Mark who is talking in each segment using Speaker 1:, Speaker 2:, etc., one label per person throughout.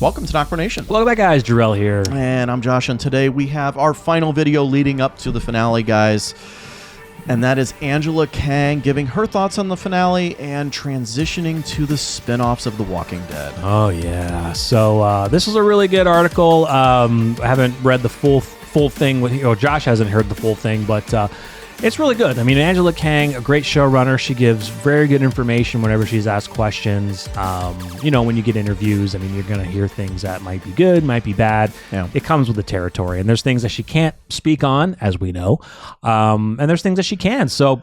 Speaker 1: Welcome to NocBro Nation.
Speaker 2: Welcome back, guys. Jarrell here.
Speaker 1: And I'm Josh, and today we have our final video leading up to the finale, guys. And that is Angela Kang giving her thoughts on the finale and transitioning to the spin-offs of The Walking Dead.
Speaker 2: Oh, yeah. So this was a really good article. I haven't read the full thing. Josh hasn't heard the full thing, but it's really good. I mean, Angela Kang, a great showrunner. She gives very good information whenever she's asked questions. When you get interviews, I mean, you're going to hear things that might be good, might be bad.
Speaker 1: Yeah.
Speaker 2: It comes with the territory. And there's things that she can't speak on, as we know. And there's things that she can. So,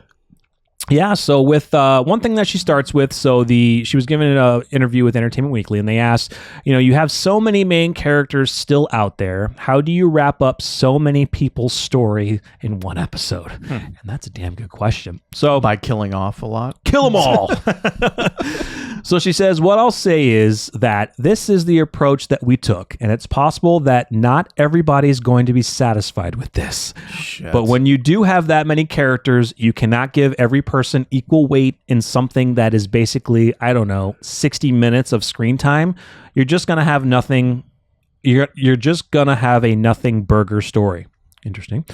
Speaker 2: yeah, so with one thing that she starts with, she was given an interview with Entertainment Weekly, and they asked, you have so many main characters still out there. How do you wrap up so many people's story in one episode? And that's a damn good question. So
Speaker 1: By killing off a lot?
Speaker 2: Kill them all. So she says, what I'll say is that this is the approach that we took, and it's possible that not everybody's going to be satisfied with this.
Speaker 1: Shit.
Speaker 2: But when you do have that many characters, you cannot give every person equal weight in something that is basically, 60 minutes of screen time. You're just going to have nothing. You're just going to have a nothing burger story. Interesting.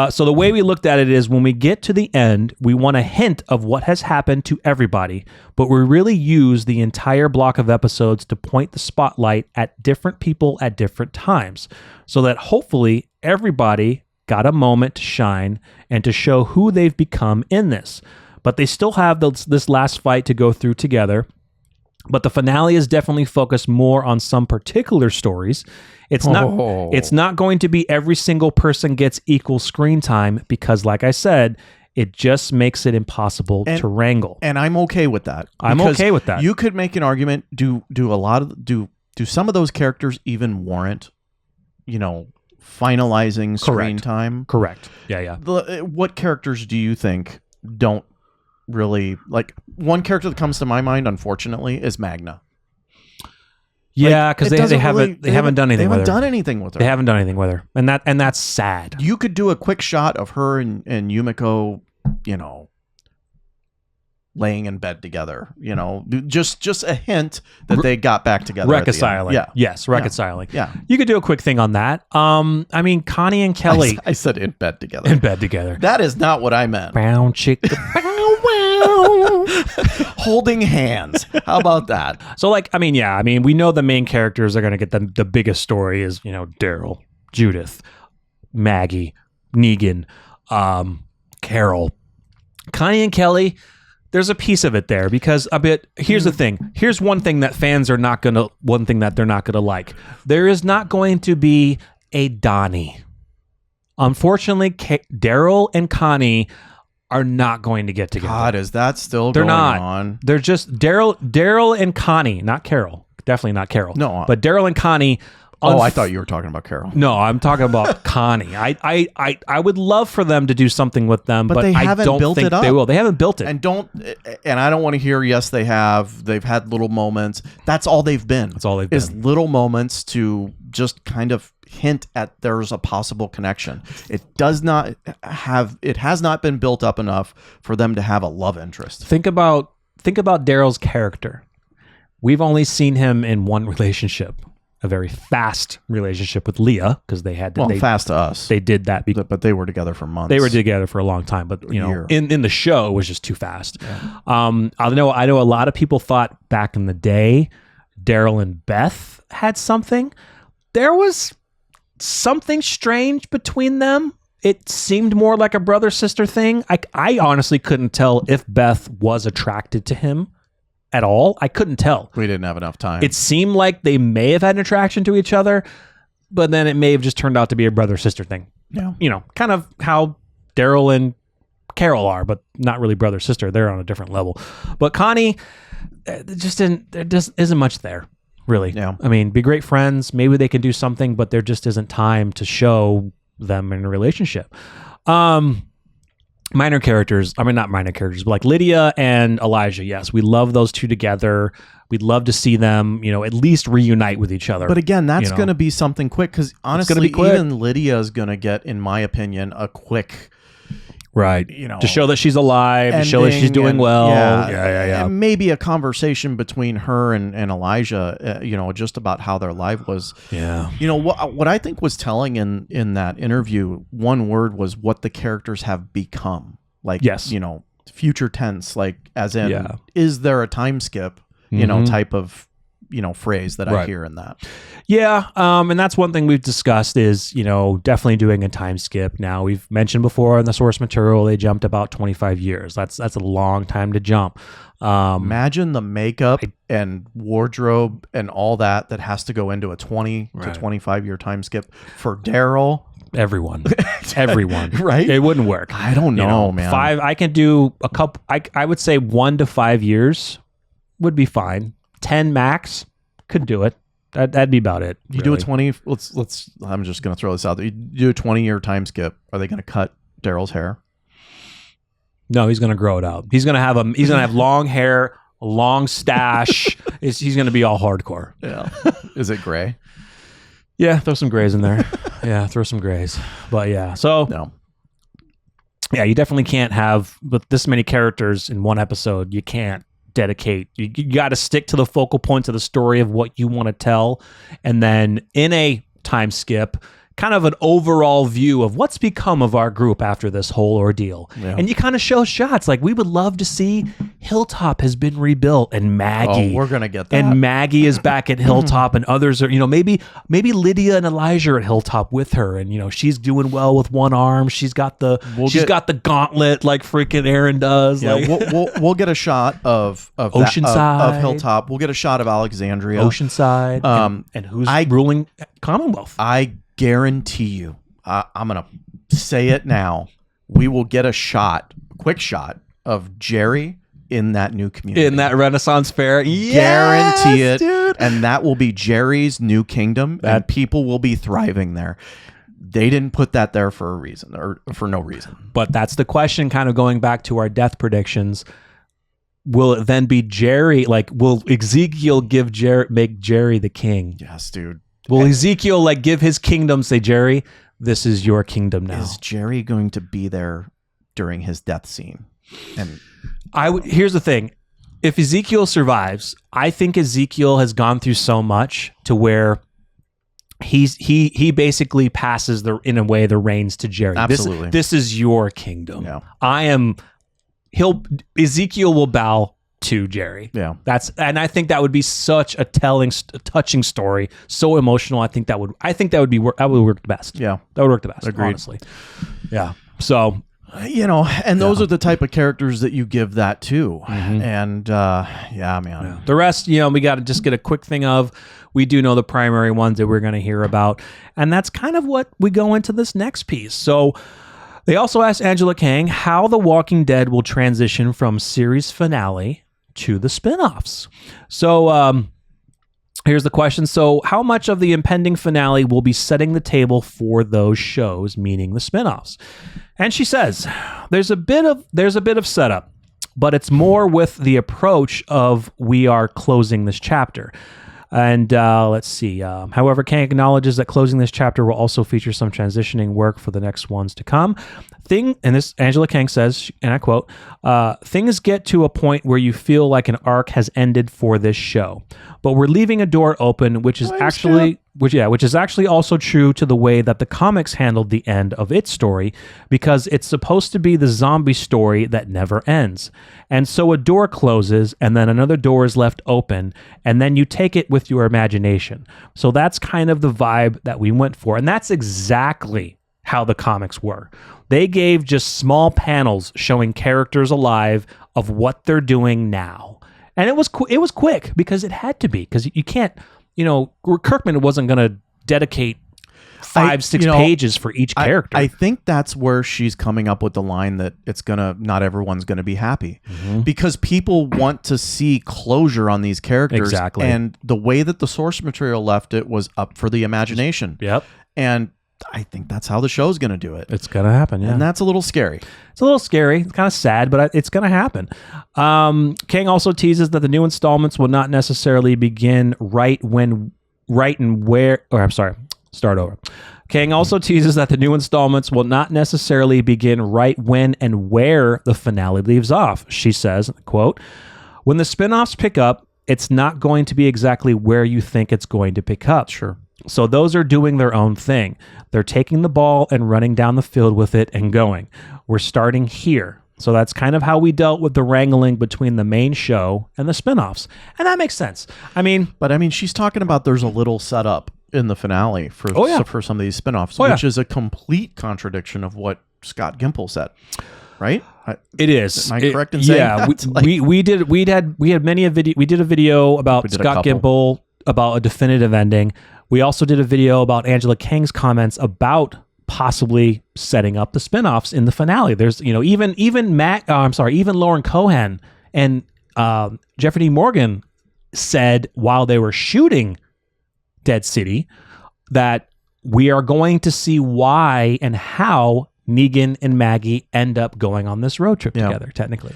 Speaker 2: So the way we looked at it is when we get to the end, we want a hint of what has happened to everybody, but we really use the entire block of episodes to point the spotlight at different people at different times so that hopefully everybody got a moment to shine and to show who they've become in this. But they still have this last fight to go through together. But the finale is definitely focused more on some particular stories. It's not going to be every single person gets equal screen time because, like I said, it just makes it impossible to wrangle.
Speaker 1: And I'm okay with that.
Speaker 2: I'm okay with that.
Speaker 1: You could make an argument. Do some of those characters even warrant, finalizing screen time?
Speaker 2: Correct. Yeah.
Speaker 1: What characters do you think don't really, like, one character that comes to my mind, unfortunately, is Magna.
Speaker 2: Yeah, because they haven't done anything with her.
Speaker 1: They haven't done anything with her.
Speaker 2: They haven't done anything with her. And that's sad.
Speaker 1: You could do a quick shot of her and Yumiko, laying in bed together, just a hint that they got back together.
Speaker 2: Reconciling.
Speaker 1: Yeah.
Speaker 2: Yes, reconciling.
Speaker 1: Yeah.
Speaker 2: You could do a quick thing on that. Connie and Kelly.
Speaker 1: I said in bed together.
Speaker 2: In bed together.
Speaker 1: That is not what I meant.
Speaker 2: Brown chicken.
Speaker 1: Holding hands. How about that?
Speaker 2: So, we know the main characters are going to get the biggest story is, Daryl, Judith, Maggie, Negan, Carol. Connie and Kelly, there's a piece of it there because here's the thing. Here's one thing that they're not going to like. There is not going to be a Donnie. Unfortunately, Daryl and Connie are not going to get together.
Speaker 1: God, is that still going on?
Speaker 2: They're just Daryl and Connie, not Carol. Definitely not Carol.
Speaker 1: No.
Speaker 2: But Daryl and Connie.
Speaker 1: I thought you were talking about Carol.
Speaker 2: No, I'm talking about Connie. I would love for them to do something with them, but
Speaker 1: they
Speaker 2: I
Speaker 1: haven't
Speaker 2: don't
Speaker 1: built
Speaker 2: think
Speaker 1: it up.
Speaker 2: they will. They haven't built it.
Speaker 1: And I don't want to hear, yes, they have. They've had little moments. That's all they've been.
Speaker 2: That's all they've been.
Speaker 1: Is little moments to just kind of hint at there's a possible connection. It has not been built up enough for them to have a love interest.
Speaker 2: Think about Daryl's character. We've only seen him in one relationship. A very fast relationship with Leah because they had
Speaker 1: fast to us.
Speaker 2: They did that,
Speaker 1: but they were together for months.
Speaker 2: They were together for a long time, but in the show it was just too fast.
Speaker 1: Yeah.
Speaker 2: I know a lot of people thought back in the day Daryl and Beth had something. There was something strange between them. It seemed more like a brother-sister thing. I honestly couldn't tell if Beth was attracted to him at all. I couldn't tell.
Speaker 1: We didn't have enough time.
Speaker 2: It seemed like they may have had an attraction to each other, but then it may have just turned out to be a brother-sister thing.
Speaker 1: Yeah.
Speaker 2: Kind of how Daryl and Carol are, but not really brother-sister. They're on a different level. But Connie, there just isn't much there, really.
Speaker 1: Yeah.
Speaker 2: I mean, be great friends. Maybe they can do something, but there just isn't time to show them in a relationship. Not minor characters, but like Lydia and Elijah. Yes, we love those two together. We'd love to see them, at least reunite with each other.
Speaker 1: But again, that's going to be something quick because honestly,
Speaker 2: quick.
Speaker 1: even Lydia is going to get, in my opinion, a quick
Speaker 2: Right.
Speaker 1: You know,
Speaker 2: to show that she's alive, to show that she's doing well.
Speaker 1: Yeah. And maybe a conversation between her and Elijah, just about how their life was.
Speaker 2: Yeah.
Speaker 1: You know, what I think was telling in that interview, one word was what the characters have become. Like,
Speaker 2: yes.
Speaker 1: Future tense, like as in, is there a time skip, type of, phrase that I hear in that.
Speaker 2: Yeah. And that's one thing we've discussed is, definitely doing a time skip. Now, we've mentioned before in the source material, they jumped about 25 years. That's a long time to jump.
Speaker 1: Imagine the makeup and wardrobe and all that has to go into a 20 to 25 year time skip for Daryl.
Speaker 2: Everyone,
Speaker 1: right?
Speaker 2: It wouldn't work.
Speaker 1: I don't know, man.
Speaker 2: 5, I can do a couple. I would say 1 to 5 years would be fine. 10 max could do it. That'd be about it.
Speaker 1: You do a 20. Let's. I'm just gonna throw this out there. You do a 20-year time skip. Are they gonna cut Daryl's hair?
Speaker 2: No, he's gonna grow it out. He's gonna have long hair, a long stash. He's gonna be all hardcore.
Speaker 1: Yeah. Is it gray?
Speaker 2: Yeah, throw some grays in there. Yeah, throw some grays. But yeah, so
Speaker 1: no.
Speaker 2: Yeah, you definitely can't have with this many characters in one episode. You can't dedicate. You got to stick to the focal points of the story of what you want to tell, and then in a time skip, kind of an overall view of what's become of our group after this whole ordeal. Yeah. And you kind of show shots like we would love to see Hilltop has been rebuilt and Maggie.
Speaker 1: Oh, we're going to get that.
Speaker 2: And Maggie is back at Hilltop and others are, maybe Lydia and Elijah are at Hilltop with her and, she's doing well with one arm. She's got the gauntlet like freaking Aaron does.
Speaker 1: Yeah,
Speaker 2: like.
Speaker 1: we'll get a shot of
Speaker 2: Oceanside.
Speaker 1: Of Hilltop. We'll get a shot of Alexandria.
Speaker 2: Oceanside. And who's ruling Commonwealth.
Speaker 1: I guarantee you, I'm going to say it now, we will get a quick shot of Jerry in that new community.
Speaker 2: In that Renaissance fair. Yes,
Speaker 1: guarantee it.
Speaker 2: Dude.
Speaker 1: And that will be Jerry's new kingdom, and people will be thriving there. They didn't put that there for a reason, or for no reason.
Speaker 2: But that's the question, kind of going back to our death predictions. Will it then be Jerry? Like, will Ezekiel make Jerry the king?
Speaker 1: Yes, dude.
Speaker 2: Will Ezekiel give his kingdom, say, Jerry, this is your kingdom now?
Speaker 1: Is Jerry going to be there during his death scene? And
Speaker 2: here's the thing. If Ezekiel survives, I think Ezekiel has gone through so much to where he basically passes in a way the reins to Jerry.
Speaker 1: Absolutely.
Speaker 2: This is your kingdom.
Speaker 1: Yeah.
Speaker 2: Ezekiel will bow to Jerry.
Speaker 1: Yeah.
Speaker 2: And I think that would be such a touching story, so emotional. I think that would work the best.
Speaker 1: Yeah.
Speaker 2: That would work the best.
Speaker 1: Agreed.
Speaker 2: Honestly. Yeah. So,
Speaker 1: and those are the type of characters that you give that to.
Speaker 2: Mm-hmm.
Speaker 1: And man.
Speaker 2: Yeah. The rest, we got to just get a quick thing of, we do know the primary ones that we're going to hear about. And that's kind of what we go into this next piece. So, they also asked Angela Kang how The Walking Dead will transition from series finale to the spinoffs. So here's the question. So how much of the impending finale will be setting the table for those shows, meaning the spinoffs? And she says, there's a bit of setup, but it's more with the approach of we are closing this chapter. And let's see. However, Kang acknowledges that closing this chapter will also feature some transitioning work for the next ones to come. Angela Kang says, and I quote, things get to a point where you feel like an arc has ended for this show, but we're leaving a door open, which is actually also true to the way that the comics handled the end of its story, because it's supposed to be the zombie story that never ends. And so a door closes and then another door is left open, and then you take it with your imagination. So that's kind of the vibe that we went for. And that's exactly how the comics were. They gave just small panels showing characters alive of what they're doing now. And it was quick because it had to be, because you can't, Kirkman wasn't going to dedicate 5-6 pages for each character.
Speaker 1: I think that's where she's coming up with the line that not everyone's gonna be happy, because people want to see closure on these characters.
Speaker 2: Exactly.
Speaker 1: And the way that the source material left it was up for the imagination.
Speaker 2: Yep.
Speaker 1: And I think that's how the show's going to do it.
Speaker 2: It's going to happen, yeah.
Speaker 1: And that's a little scary.
Speaker 2: It's a little scary. It's kind of sad, but it's going to happen. Kang also teases that the new installments will not necessarily begin start over. Kang also teases that the new installments will not necessarily begin right when and where the finale leaves off. She says, quote, "When the spin-offs pick up, it's not going to be exactly where you think it's going to pick up."
Speaker 1: Sure.
Speaker 2: So those are doing their own thing. They're taking the ball and running down the field with it and going. We're starting here. So that's kind of how we dealt with the wrangling between the main show and the spin-offs. And that makes sense.
Speaker 1: But she's talking about there's a little setup in the finale for some of these spin-offs, which is a complete contradiction of what Scott Gimple said. Right?
Speaker 2: It is.
Speaker 1: Am I correct in saying that?
Speaker 2: We did a video about Scott Gimple about a definitive ending. We also did a video about Angela Kang's comments about possibly setting up the spinoffs in the finale. There's, even Lauren Cohan and Jeffrey D. Morgan said while they were shooting Dead City that we are going to see why and how Negan and Maggie end up going on this road trip together, technically.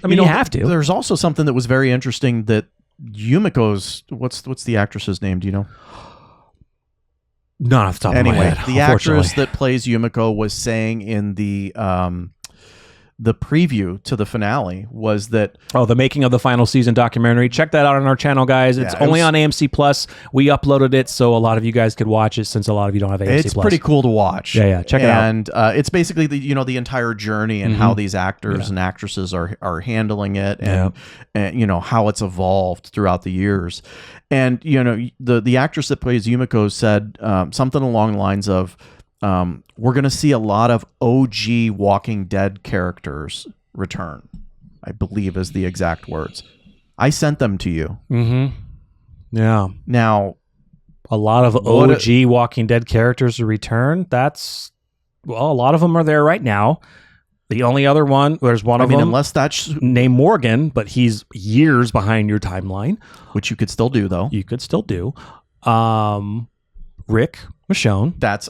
Speaker 2: You have to.
Speaker 1: There's also something that was very interesting that Yumiko's, what's the actress's name? Do you know?
Speaker 2: Not off the top of my head.
Speaker 1: The actress that plays Yumiko was saying in the preview to the finale was that
Speaker 2: the making of the final season documentary. Check that out on our channel, guys. It's only on AMC Plus. We uploaded it so a lot of you guys could watch it since a lot of you don't have AMC Plus.
Speaker 1: It's pretty cool to watch.
Speaker 2: Yeah, check it out.
Speaker 1: And it's basically the entire journey and how these actors and actresses are handling it and how it's evolved throughout the years. And the actress that plays Yumiko said something along the lines of, we're going to see a lot of OG Walking Dead characters return, I believe is the exact words. I sent them to you.
Speaker 2: Mm-hmm. Yeah.
Speaker 1: Now,
Speaker 2: a lot of OG Walking Dead characters to return. A lot of them are there right now. The only other one, there's one of them.
Speaker 1: Unless that's
Speaker 2: named Morgan, but he's years behind your timeline.
Speaker 1: Which you could still do, though.
Speaker 2: You could still do. Rick Michonne.
Speaker 1: That's,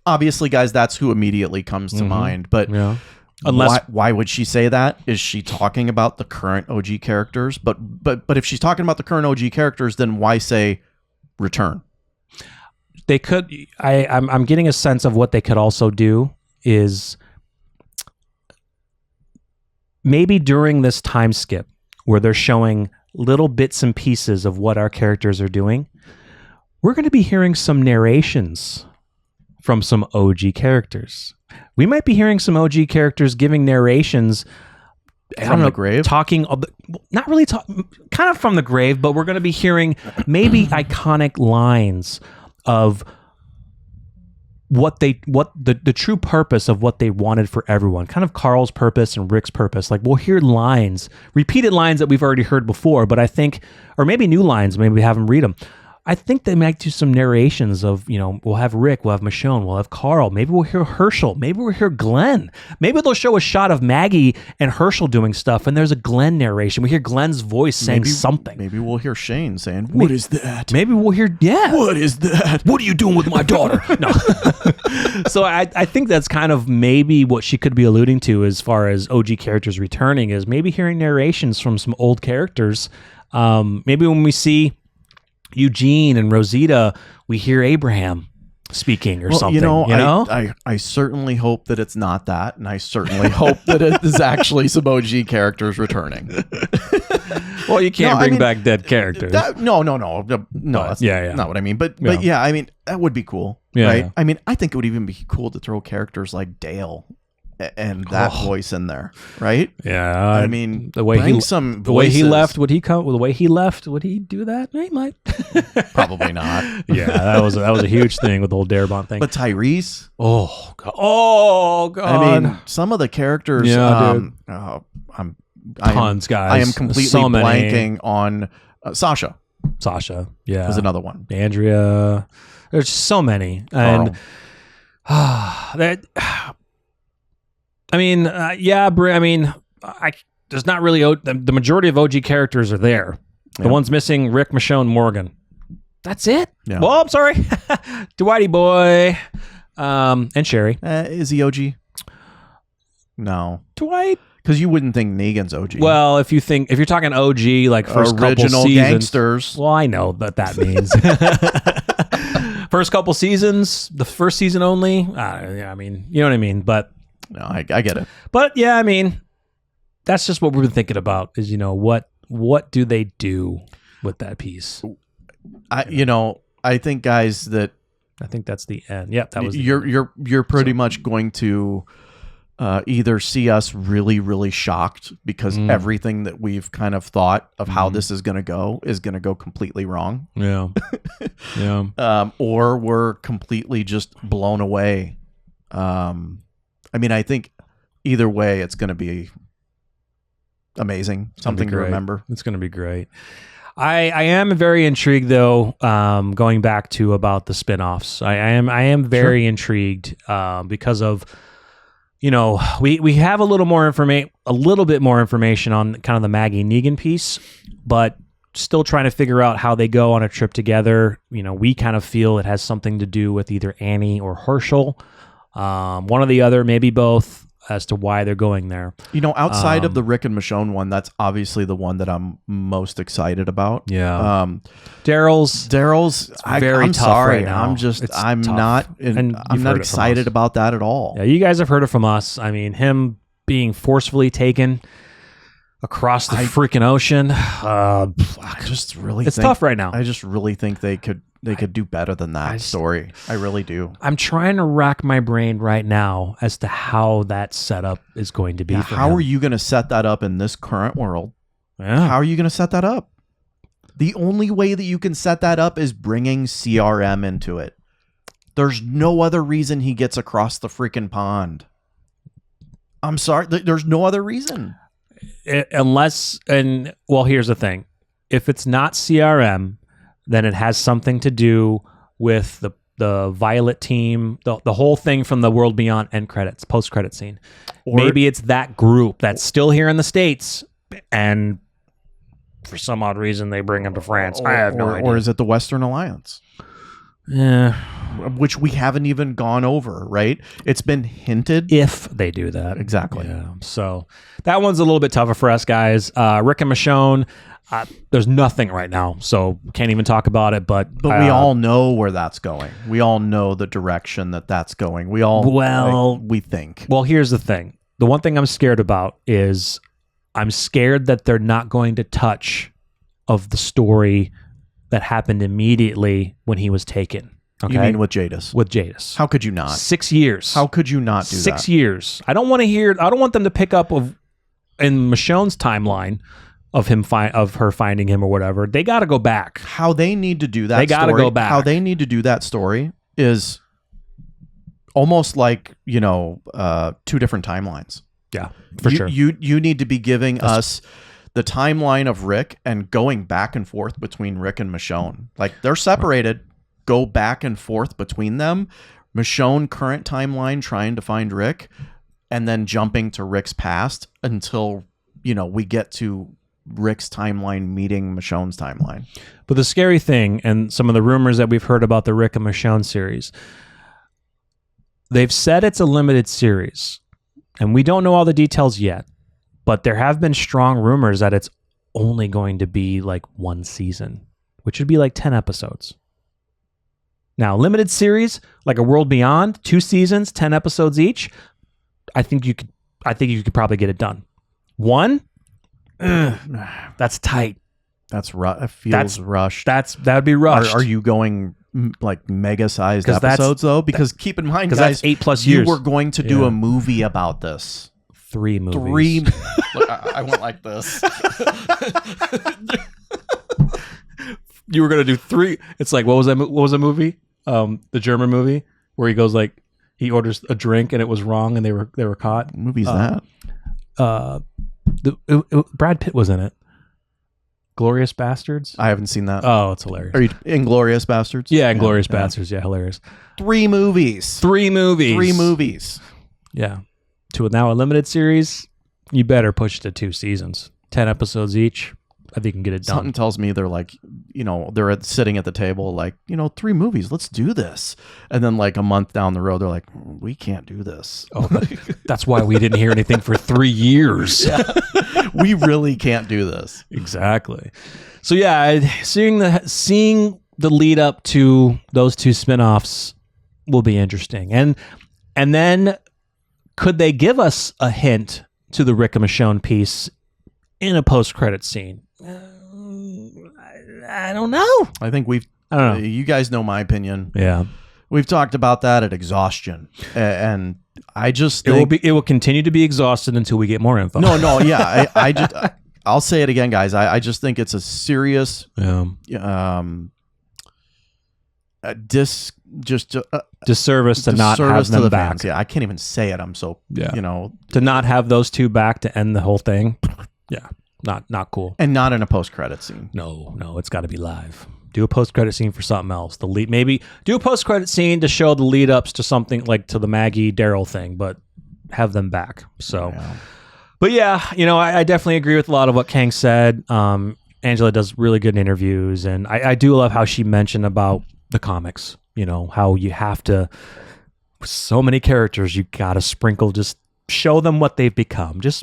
Speaker 1: obviously, guys, that's who immediately comes to mind. But why would she say that? Is she talking about the current OG characters? But if she's talking about the current OG characters, then why say return?
Speaker 2: They could. I'm getting a sense of what they could also do is maybe during this time skip where they're showing little bits and pieces of what our characters are doing, we're going to be hearing some narrations from some OG characters. We might be hearing some OG characters giving narrations
Speaker 1: from the grave,
Speaker 2: talking, not really kind of from the grave, but we're going to be hearing maybe iconic lines of what the true purpose of what they wanted for everyone, kind of Carl's purpose and Rick's purpose. Like, we'll hear repeated lines that we've already heard before, but I think, or maybe new lines, maybe we have them read them. I think they might do some narrations of, we'll have Rick, we'll have Michonne, we'll have Carl, maybe we'll hear Herschel, maybe we'll hear Glenn. Maybe they'll show a shot of Maggie and Herschel doing stuff, and there's a Glenn narration. We hear Glenn's voice saying something.
Speaker 1: Maybe we'll hear Shane saying, "What is that?"
Speaker 2: Maybe we'll hear,
Speaker 1: "What is that?
Speaker 2: What are you doing with my daughter?" No. So I think that's kind of maybe what she could be alluding to as far as OG characters returning, is maybe hearing narrations from some old characters. Maybe when we see Eugene and Rosita, we hear Abraham speaking or something.
Speaker 1: I certainly hope that it's not that, and I certainly hope that it is actually some OG characters returning.
Speaker 2: Well, you can't bring back dead characters.
Speaker 1: No. That's not what I mean. But that would be cool, right? Yeah. I think it would even be cool to throw characters like Dale and that voice in there, right?
Speaker 2: Yeah,
Speaker 1: the way he
Speaker 2: left, would he come? The way he left, would he do that? He might.
Speaker 1: Probably not.
Speaker 2: Yeah, that was a huge thing with the whole Darabont thing.
Speaker 1: But Tyrese,
Speaker 2: oh god,
Speaker 1: some of the characters,
Speaker 2: dude.
Speaker 1: Guys. I am completely blanking on Sasha.
Speaker 2: Sasha, yeah,
Speaker 1: was another one.
Speaker 2: Andrea, there's so many, and that. There's not really the majority of OG characters are there. The ones missing, Rick, Michonne, Morgan. That's it. Yeah. Well, I'm sorry, Dwighty boy, and Sherry.
Speaker 1: Is he OG? No,
Speaker 2: Dwight.
Speaker 1: Because you wouldn't think Negan's OG.
Speaker 2: Well, if you're talking OG, like first
Speaker 1: original
Speaker 2: couple seasons,
Speaker 1: gangsters.
Speaker 2: Well, I know what that means. First couple seasons, the first season only. Yeah, I mean, you know what I mean. But
Speaker 1: No, I get it.
Speaker 2: But yeah, I mean, that's just what we've been thinking about. Is what do they do with that piece?
Speaker 1: I think, guys, that
Speaker 2: I think that's the end. Yep, that was.
Speaker 1: You're pretty much going to either see us really, really shocked because everything that we've kind of thought of how this is going to go completely wrong.
Speaker 2: Yeah, yeah.
Speaker 1: Or we're completely just blown away. I mean, I think either way, it's going to be amazing. Something to remember.
Speaker 2: It's going to be great. I am very intrigued, though. Going back to about the spinoffs, I am very intrigued because of, we have a little bit more information on kind of the Maggie Negan piece, but still trying to figure out how they go on a trip together. We kind of feel it has something to do with either Annie or Herschel, one or the other, maybe both, as to why they're going there.
Speaker 1: Outside of the Rick and Michonne one, that's obviously the one that I'm most excited about.
Speaker 2: Yeah. Daryl's very
Speaker 1: I'm
Speaker 2: tough
Speaker 1: sorry.
Speaker 2: right now.
Speaker 1: I'm not excited about that at all.
Speaker 2: Yeah, you guys have heard it from us. I mean, him being forcefully taken across the freaking ocean.
Speaker 1: I just really
Speaker 2: it's tough right now.
Speaker 1: I just really think they could do better than that story. I really do.
Speaker 2: I'm trying to rack my brain right now as to how that setup is going to be.
Speaker 1: Yeah,
Speaker 2: for
Speaker 1: how
Speaker 2: him.
Speaker 1: are you going to set that up in this current world?
Speaker 2: Yeah.
Speaker 1: How are you going to set that up? The only way that you can set that up is bringing CRM into it. There's no other reason he gets across the freaking pond. I'm sorry. There's no other reason.
Speaker 2: Here's the thing. If it's not CRM, then it has something to do with the Violet team, the whole thing from the World Beyond end credits, post-credit scene. Or maybe it's that group that's still here in the States, and for some odd reason they bring them to France. I have no idea.
Speaker 1: Or is it the Western Alliance?
Speaker 2: Yeah.
Speaker 1: Which we haven't even gone over, right? It's been hinted.
Speaker 2: If they do that.
Speaker 1: Exactly.
Speaker 2: Yeah. So that one's a little bit tougher for us, guys. Rick and Michonne, there's nothing right now, so can't even talk about it. But
Speaker 1: we all know where that's going. We all know the direction that's going. We think.
Speaker 2: Well, here's the thing. The one thing I'm scared about is I'm scared that they're not going to touch of the story that happened immediately when he was taken. Okay?
Speaker 1: You mean with Jadis?
Speaker 2: With Jadis.
Speaker 1: How could you not?
Speaker 2: 6 years.
Speaker 1: How could you not do that?
Speaker 2: 6 years. I don't want them to pick up in Michonne's timeline of her finding him or whatever. They got to go back.
Speaker 1: How they need to do that.
Speaker 2: They got to go back.
Speaker 1: How they need to do that story is almost like two different timelines.
Speaker 2: Yeah, for sure.
Speaker 1: You need to be giving us the timeline of Rick and going back and forth between Rick and Michonne. Like, they're separated. Go back and forth between them. Michonne current timeline trying to find Rick, and then jumping to Rick's past until we get to Rick's timeline meeting Michonne's timeline.
Speaker 2: But the scary thing, and some of the rumors that we've heard about the Rick and Michonne series, they've said it's a limited series, and we don't know all the details yet, but there have been strong rumors that it's only going to be like one season, which would be like 10 episodes. Now, limited series, like a World Beyond, 2 seasons, 10 episodes each, I think you could probably get it done. One, that's tight.
Speaker 1: That's it feels rushed.
Speaker 2: That would be rushed.
Speaker 1: Are you going like mega sized episodes though? Because keep in mind, guys,
Speaker 2: that's 8+ years.
Speaker 1: You were going to do a movie about this.
Speaker 2: 3 movies.
Speaker 1: Look, I went like this.
Speaker 2: You were gonna do 3. It's like, what was that? What was the movie? The German movie where he goes like he orders a drink and it was wrong and they were caught.
Speaker 1: What movie's that?
Speaker 2: Brad Pitt was in it. Glorious Bastards.
Speaker 1: I haven't seen that.
Speaker 2: Oh, it's hilarious.
Speaker 1: Are you Inglourious Bastards?
Speaker 2: Yeah, Inglourious Bastards. Yeah, hilarious.
Speaker 1: 3 movies.
Speaker 2: 3 movies.
Speaker 1: 3 movies.
Speaker 2: Yeah. To now a limited series, you better push it to 2 seasons. 10 episodes each. I think you can get it done.
Speaker 1: Something tells me they're like, they're sitting at the table like, 3 movies, let's do this. And then like a month down the road, they're like, we can't do this.
Speaker 2: Oh, that's why we didn't hear anything for 3 years.
Speaker 1: Yeah. We really can't do this.
Speaker 2: Exactly. So yeah, seeing the lead up to those two spinoffs will be interesting. And then could they give us a hint to the Rick and Michonne piece in a post-credit scene? I don't know.
Speaker 1: I think
Speaker 2: I don't know.
Speaker 1: you guys know my opinion.
Speaker 2: Yeah.
Speaker 1: We've talked about that at exhaustion. And I just think
Speaker 2: it will continue to be exhausted until we get more info.
Speaker 1: No, yeah. I'll say it again, guys. I just think it's a serious
Speaker 2: disservice to not have them back.
Speaker 1: Fans. Yeah, I can't even say it. I'm so
Speaker 2: to not have those two back to end the whole thing. Yeah, not cool.
Speaker 1: And not in a post-credit scene.
Speaker 2: No, it's got to be live. Do a post-credit scene for something else. Maybe do a post-credit scene to show the lead-ups to something like to the Maggie Daryl thing, but have them back. So, but yeah, I definitely agree with a lot of what Kang said. Angela does really good interviews, and I do love how she mentioned about the comics. How you have to, with so many characters, you got to sprinkle, just show them what they've become. Just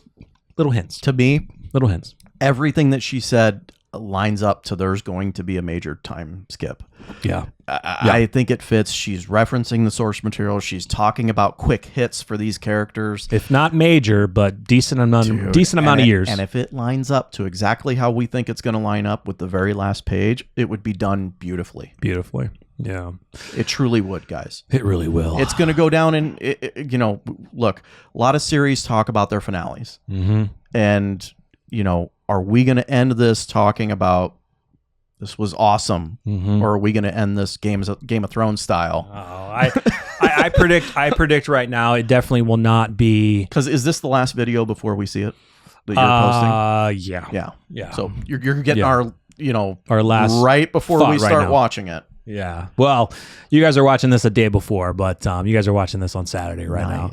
Speaker 2: little hints.
Speaker 1: To me,
Speaker 2: little hints.
Speaker 1: Everything that she said lines up to there's going to be a major time skip.
Speaker 2: Yeah.
Speaker 1: I think it fits. She's referencing the source material. She's talking about quick hits for these characters.
Speaker 2: If not major, but decent amount of years.
Speaker 1: And if it lines up to exactly how we think it's going to line up with the very last page, it would be done beautifully.
Speaker 2: Beautifully. Yeah.
Speaker 1: It truly would, guys.
Speaker 2: It really will.
Speaker 1: It's going to go down in, look, a lot of series talk about their finales.
Speaker 2: Mm-hmm.
Speaker 1: And, are we going to end this talking about this was awesome, or are we going to end this Game of Thrones style?
Speaker 2: I predict right now it definitely will not be.
Speaker 1: Because is this the last video before we see it that you're posting?
Speaker 2: Yeah.
Speaker 1: So you're getting our
Speaker 2: last
Speaker 1: right before we start watching it.
Speaker 2: Yeah. Well, you guys are watching this a day before, but you guys are watching this on Saturday right now.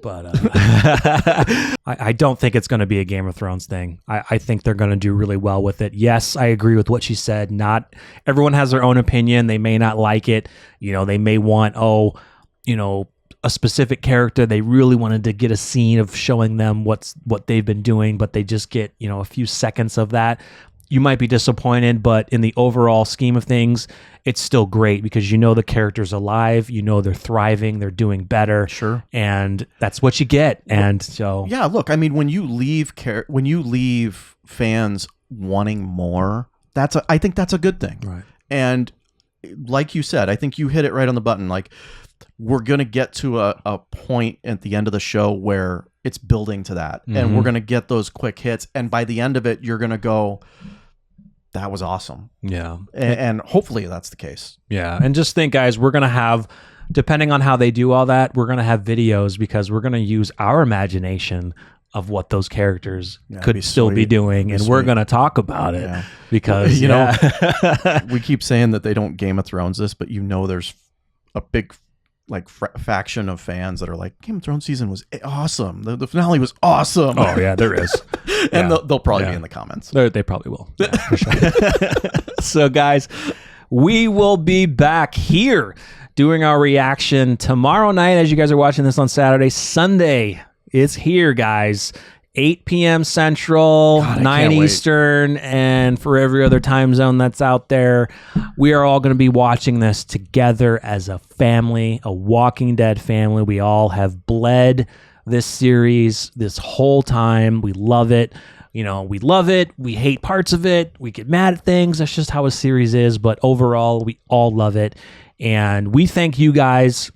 Speaker 2: But I don't think it's going to be a Game of Thrones thing. I think they're going to do really well with it. Yes, I agree with what she said. Not everyone has their own opinion. They may not like it. They may want, a specific character. They really wanted to get a scene of showing them what they've been doing, but they just get, a few seconds of that. You might be disappointed, but in the overall scheme of things, it's still great because the character's alive, they're thriving, they're doing better.
Speaker 1: Sure.
Speaker 2: And that's what you get. And so
Speaker 1: yeah, look, I mean, when you leave fans wanting more, I think that's a good thing.
Speaker 2: Right.
Speaker 1: And like you said, I think you hit it right on the button. Like, we're going to get to a point at the end of the show where it's building to that. Mm-hmm. And we're going to get those quick hits. And by the end of it, you're going to go, that was awesome.
Speaker 2: Yeah.
Speaker 1: And hopefully that's the case.
Speaker 2: Yeah. And just think, guys, we're going to have, depending on how they do all that, we're going to have videos because we're going to use our imagination of what those characters could still be doing. And we're going to talk about it because,
Speaker 1: we keep saying that they don't Game of Thrones this, but there's a big faction of fans that are like, Game of Thrones season was awesome. The finale was awesome.
Speaker 2: Oh yeah, there is.
Speaker 1: And they'll probably be in the comments.
Speaker 2: They probably will. Yeah, for sure. So guys, we will be back here doing our reaction tomorrow night as you guys are watching this on Saturday. Sunday, it's here, guys. 8 p.m. Central, 9 Eastern, and for every other time zone that's out there, we are all going to be watching this together as a family, a Walking Dead family. We all have bled this series this whole time. We love it. We love it. We hate parts of it. We get mad at things. That's just how a series is. But overall, we all love it. And we thank you guys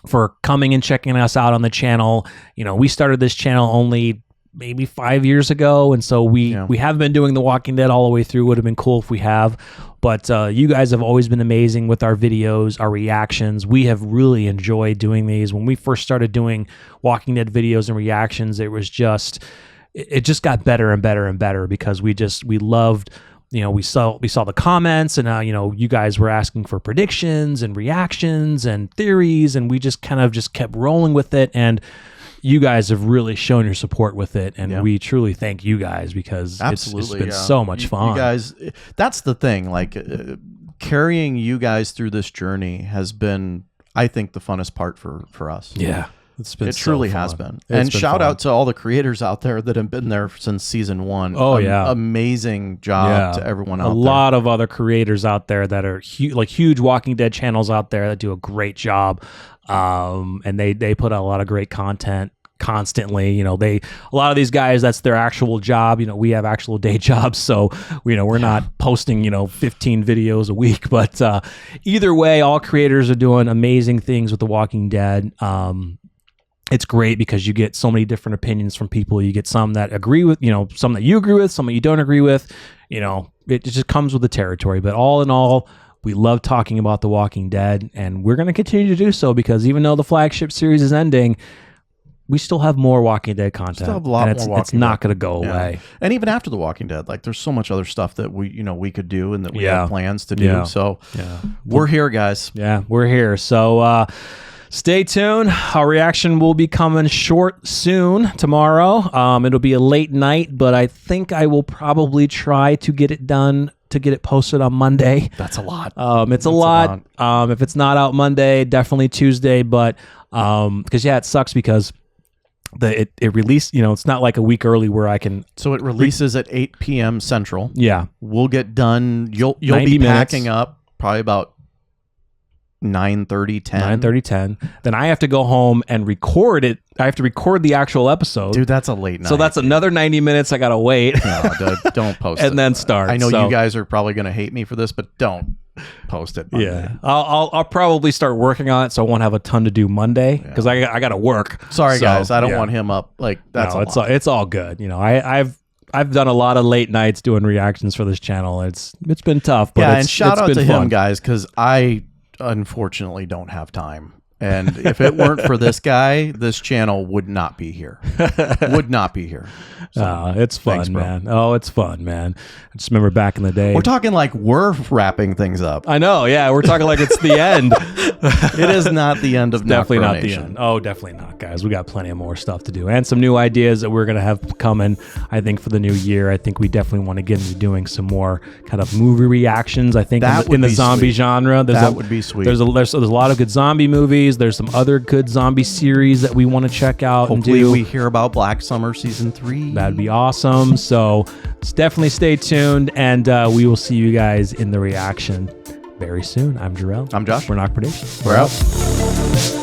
Speaker 2: for coming and checking us out on the channel. We started this channel only maybe 5 years ago, and so we have been doing The Walking Dead all the way through. Would have been cool if we have, but you guys have always been amazing with our videos, our reactions. We have really enjoyed doing these. When we first started doing Walking Dead videos and reactions, it just got better and better and better because we loved, we saw the comments, and you guys were asking for predictions and reactions and theories, and we just kind of just kept rolling with it. And you guys have really shown your support with it, and we truly thank you guys because it's been so much fun.
Speaker 1: You guys, that's the thing. Carrying you guys through this journey has been, I think, the funnest part for us.
Speaker 2: Yeah.
Speaker 1: It truly has been. And shout out to all the creators out there that have been there since season 1.
Speaker 2: Oh, yeah.
Speaker 1: Amazing job to everyone out there.
Speaker 2: A lot of other creators out there that are huge Walking Dead channels out there that do a great job. And they put out a lot of great content constantly. You know, a lot of these guys, that's their actual job. You know, we have actual day jobs, so we're not posting 15 videos a week. But either way, all creators are doing amazing things with The Walking Dead. It's great because you get so many different opinions from people. You get some that agree with, some that you agree with, some that you don't agree with. It just comes with the territory. But all in all, we love talking about The Walking Dead, and we're going to continue to do so because even though the flagship series is ending, we still have more Walking Dead content.
Speaker 1: Still have a lot more Walking Dead.
Speaker 2: It's not going to go away.
Speaker 1: And even after The Walking Dead, like there's so much other stuff that we could do and that we have plans to do. So we're here, guys.
Speaker 2: Yeah, we're here. So stay tuned. Our reaction will be coming short soon tomorrow. It'll be a late night, but I think I will probably try to get it done to get it posted on Monday.
Speaker 1: That's a lot.
Speaker 2: It's a lot. If it's not out Monday, definitely Tuesday. But because it sucks because it released, it's not like a week early where I can.
Speaker 1: So it releases at 8 p.m. Central.
Speaker 2: Yeah.
Speaker 1: We'll get done. You'll be packing up probably about 9:30, 10.
Speaker 2: Then I have to go home and record it. I have to record the actual episode.
Speaker 1: Dude, that's a late night.
Speaker 2: So that's another 90 minutes I got to wait.
Speaker 1: No, dude, don't post it.
Speaker 2: And then start.
Speaker 1: I know you guys are probably going to hate me for this, but don't post it Monday.
Speaker 2: Yeah. I'll probably start working on it so I won't have a ton to do Monday because I got to work.
Speaker 1: Sorry, guys. I don't want him up.
Speaker 2: It's all good. I've done a lot of late nights doing reactions for this channel. It's been tough. But
Speaker 1: and shout out to him, guys, because I unfortunately don't have time. And if it weren't for this guy, this channel would not be here. Would not be here. So,
Speaker 2: it's fun, thanks, man. Oh, it's fun, man. I just remember back in the day.
Speaker 1: We're talking like we're wrapping things up.
Speaker 2: I know, yeah. We're talking like it's the end.
Speaker 1: It is not the end of
Speaker 2: definitely
Speaker 1: NocBro
Speaker 2: not
Speaker 1: Nation.
Speaker 2: The end. Oh, definitely not, guys. We got plenty of more stuff to do and some new ideas that we're going to have coming, I think, for the new year. I think we definitely want to get into doing some more kind of movie reactions. I think in the zombie genre.
Speaker 1: That would be sweet.
Speaker 2: There's a lot of good zombie movies. There's some other good zombie series that we want to check out.
Speaker 1: Hopefully we hear about Black Summer Season 3.
Speaker 2: That'd be awesome. So definitely stay tuned, and we will see you guys in the reaction very soon. I'm Jarrell.
Speaker 1: I'm Josh.
Speaker 2: We're NocBro Nation.
Speaker 1: We're out.